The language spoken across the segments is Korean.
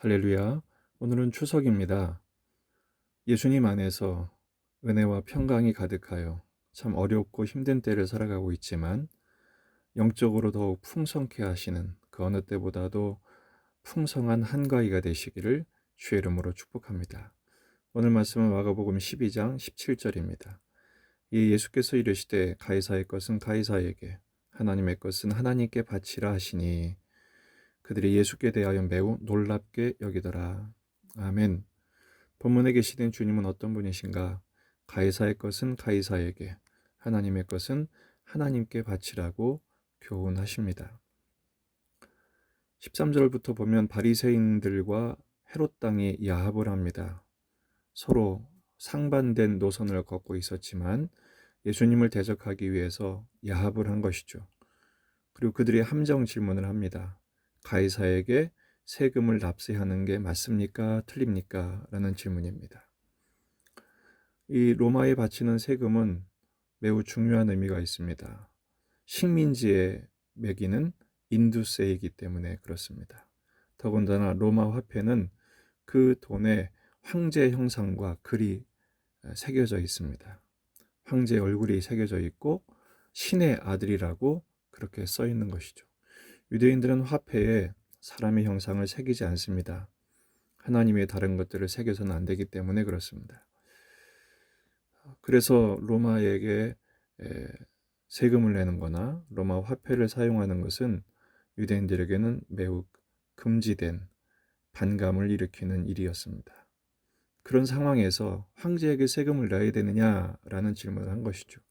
할렐루야. 오늘은 추석입니다. 예수님 안에서 은혜와 평강이 가득하여 참 어렵고 힘든 때를 살아가고 있지만 영적으로 더욱 풍성케 하시는 그 어느 때보다도 풍성한 한가위가 되시기를 주의 이름으로 축복합니다. 오늘 말씀은 마가복음 12장 17절입니다. 이 예수께서 이르시되 가이사의 것은 가이사에게 하나님의 것은 하나님께 바치라 하시니 그들이 예수께 대하여 매우 놀랍게 여기더라. 아멘. 본문에 계시된 주님은 어떤 분이신가? 가이사의 것은 가이사에게, 하나님의 것은 하나님께 바치라고 교훈하십니다. 13절부터 보면 바리새인들과 헤롯 당이 야합을 합니다. 서로 상반된 노선을 걷고 있었지만 예수님을 대적하기 위해서 야합을 한 것이죠. 그리고 그들이 함정 질문을 합니다. 가이사에게 세금을 납세하는 게 맞습니까? 틀립니까? 라는 질문입니다. 이 로마에 바치는 세금은 매우 중요한 의미가 있습니다. 식민지에 매기는 인두세이기 때문에 그렇습니다. 더군다나 로마 화폐는 그 돈에 황제 형상과 글이 새겨져 있습니다. 황제의 얼굴이 새겨져 있고 신의 아들이라고 그렇게 써 있는 것이죠. 유대인들은 화폐에 사람의 형상을 새기지 않습니다. 하나님의 다른 것들을 새겨서는 안 되기 때문에 그렇습니다. 그래서 로마에게 세금을 내는 거나 로마 화폐를 사용하는 것은 유대인들에게는 매우 금지된 반감을 일으키는 일이었습니다. 그런 상황에서 황제에게 세금을 내야 되느냐라는 질문을 한 것이죠.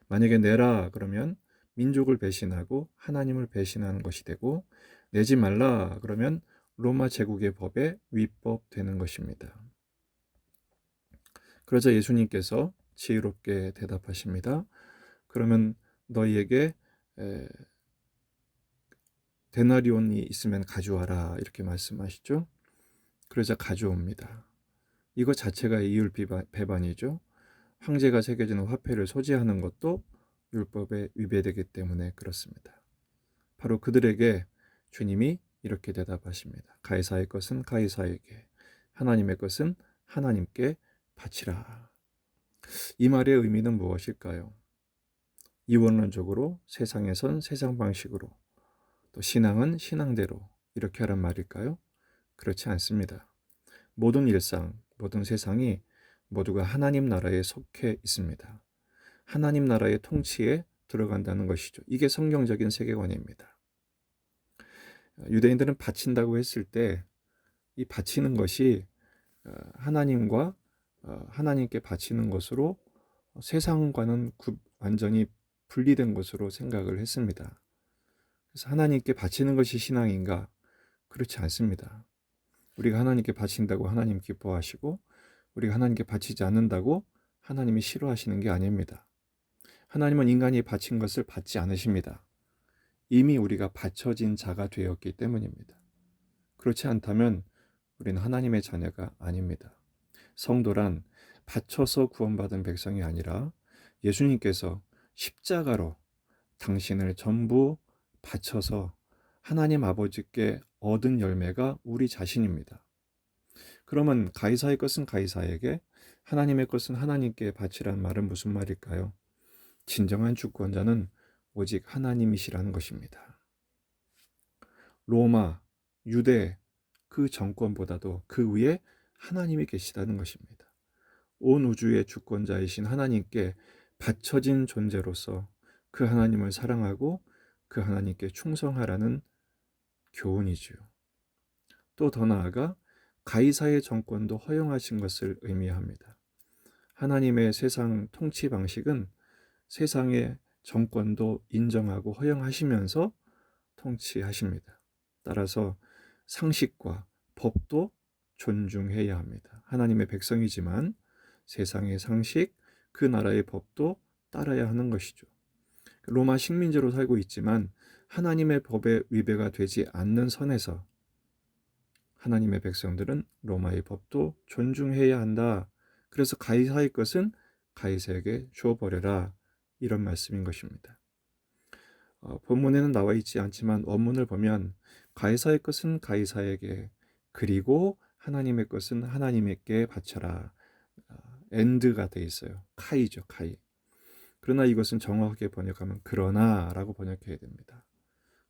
만약에 내라 그러면 민족을 배신하고 하나님을 배신하는 것이 되고, 내지 말라 그러면 로마 제국의 법에 위법되는 것입니다. 그러자 예수님께서 지혜롭게 대답하십니다. 그러면 너희에게 데나리온이 있으면 가져와라 이렇게 말씀하시죠. 그러자 가져옵니다. 이것 자체가 이율 배반이죠. 황제가 새겨지는 화폐를 소지하는 것도 율법에 위배되기 때문에 그렇습니다. 바로 그들에게 주님이 이렇게 대답하십니다. 가이사의 것은 가이사에게, 하나님의 것은 하나님께 바치라. 이 말의 의미는 무엇일까요? 이원론적으로 세상에선 세상 방식으로, 또 신앙은 신앙대로 이렇게 하란 말일까요? 그렇지 않습니다. 모든 일상, 모든 세상이 모두가 하나님 나라에 속해 있습니다. 하나님 나라의 통치에 들어간다는 것이죠. 이게 성경적인 세계관입니다. 유대인들은 바친다고 했을 때 이 바치는 것이 하나님과 하나님께 바치는 것으로 세상과는 완전히 분리된 것으로 생각을 했습니다. 그래서 하나님께 바치는 것이 신앙인가? 그렇지 않습니다. 우리가 하나님께 바친다고 하나님 기뻐하시고 우리가 하나님께 바치지 않는다고 하나님이 싫어하시는 게 아닙니다. 하나님은 인간이 바친 것을 받지 않으십니다. 이미 우리가 바쳐진 자가 되었기 때문입니다. 그렇지 않다면 우리는 하나님의 자녀가 아닙니다. 성도란 바쳐서 구원받은 백성이 아니라 예수님께서 십자가로 당신을 전부 바쳐서 하나님 아버지께 얻은 열매가 우리 자신입니다. 그러면 가이사의 것은 가이사에게, 하나님의 것은 하나님께 바치라는 말은 무슨 말일까요? 진정한 주권자는 오직 하나님이시라는 것입니다. 로마, 유대 그 정권보다도 그 위에 하나님이 계시다는 것입니다. 온 우주의 주권자이신 하나님께 바쳐진 존재로서 그 하나님을 사랑하고 그 하나님께 충성하라는 교훈이지요. 또 더 나아가 가이사의 정권도 허용하신 것을 의미합니다. 하나님의 세상 통치 방식은 세상의 정권도 인정하고 허용하시면서 통치하십니다. 따라서 상식과 법도 존중해야 합니다. 하나님의 백성이지만 세상의 상식, 그 나라의 법도 따라야 하는 것이죠. 로마 식민지로 살고 있지만 하나님의 법에 위배가 되지 않는 선에서 하나님의 백성들은 로마의 법도 존중해야 한다. 그래서 가이사의 것은 가이사에게 주어버려라. 이런 말씀인 것입니다. 본문에는 나와 있지 않지만 원문을 보면 가이사의 것은 가이사에게, 그리고 하나님의 것은 하나님께 바쳐라. 엔드가 돼 있어요. 카이죠, 카이. 그러나 이것은 정확하게 번역하면 그러나라고 번역해야 됩니다.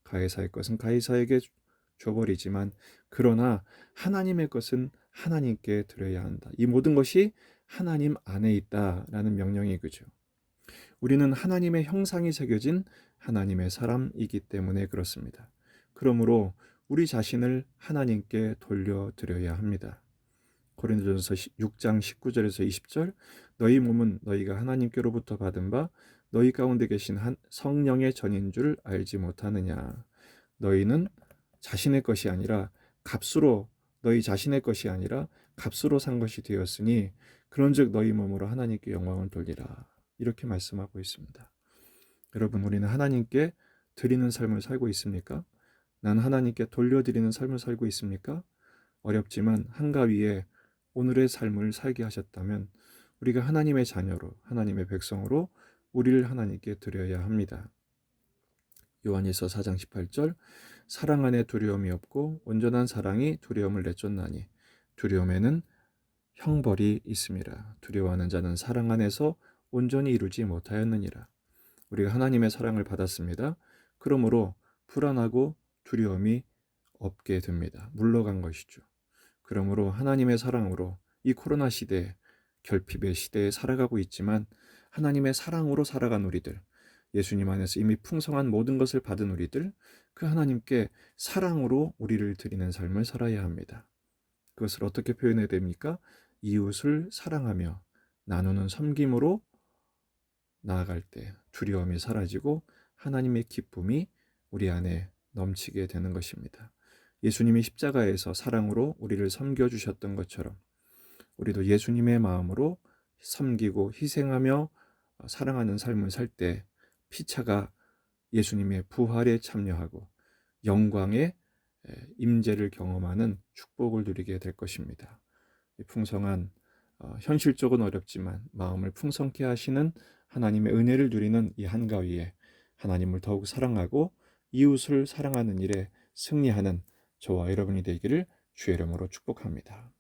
가이사의 것은 가이사에게 줘버리지만 그러나 하나님의 것은 하나님께 드려야 한다. 이 모든 것이 하나님 안에 있다라는 명령이 그죠. 우리는 하나님의 형상이 새겨진 하나님의 사람이기 때문에 그렇습니다. 그러므로 우리 자신을 하나님께 돌려드려야 합니다. 고린도전서 6장 19절에서 20절 너희 몸은 너희가 하나님께로부터 받은 바 너희 가운데 계신 성령의 전인 줄 알지 못하느냐. 너희는 자신의 것이 아니라 값으로 너희 자신의 것이 아니라 값으로 산 것이 되었으니 그런즉 너희 몸으로 하나님께 영광을 돌리라. 이렇게 말씀하고 있습니다. 여러분, 우리는 하나님께 드리는 삶을 살고 있습니까? 난 하나님께 돌려드리는 삶을 살고 있습니까? 어렵지만 한가위에 오늘의 삶을 살게 하셨다면 우리가 하나님의 자녀로 하나님의 백성으로 우리를 하나님께 드려야 합니다. 요한일서 4장 18절 사랑 안에 두려움이 없고 온전한 사랑이 두려움을 내쫓나니 두려움에는 형벌이 있음이라. 두려워하는 자는 사랑 안에서 온전히 이루지 못하였느니라. 우리가 하나님의 사랑을 받았습니다. 그러므로 불안하고 두려움이 없게 됩니다. 물러간 것이죠. 그러므로 하나님의 사랑으로 이 코로나 시대에 결핍의 시대에 살아가고 있지만 하나님의 사랑으로 살아간 우리들, 예수님 안에서 이미 풍성한 모든 것을 받은 우리들, 그 하나님께 사랑으로 우리를 드리는 삶을 살아야 합니다. 그것을 어떻게 표현해야 됩니까? 이웃을 사랑하며 나누는 섬김으로 나아갈 때 두려움이 사라지고 하나님의 기쁨이 우리 안에 넘치게 되는 것입니다. 예수님이 십자가에서 사랑으로 우리를 섬겨주셨던 것처럼 우리도 예수님의 마음으로 섬기고 희생하며 사랑하는 삶을 살 때 피차가 예수님의 부활에 참여하고 영광의 임재를 경험하는 축복을 누리게 될 것입니다. 풍성한 현실적은 어렵지만 마음을 풍성케 하시는 하나님의 은혜를 누리는 이 한가위에 하나님을 더욱 사랑하고 이웃을 사랑하는 일에 승리하는 저와 여러분이 되기를 주의 이름으로 축복합니다.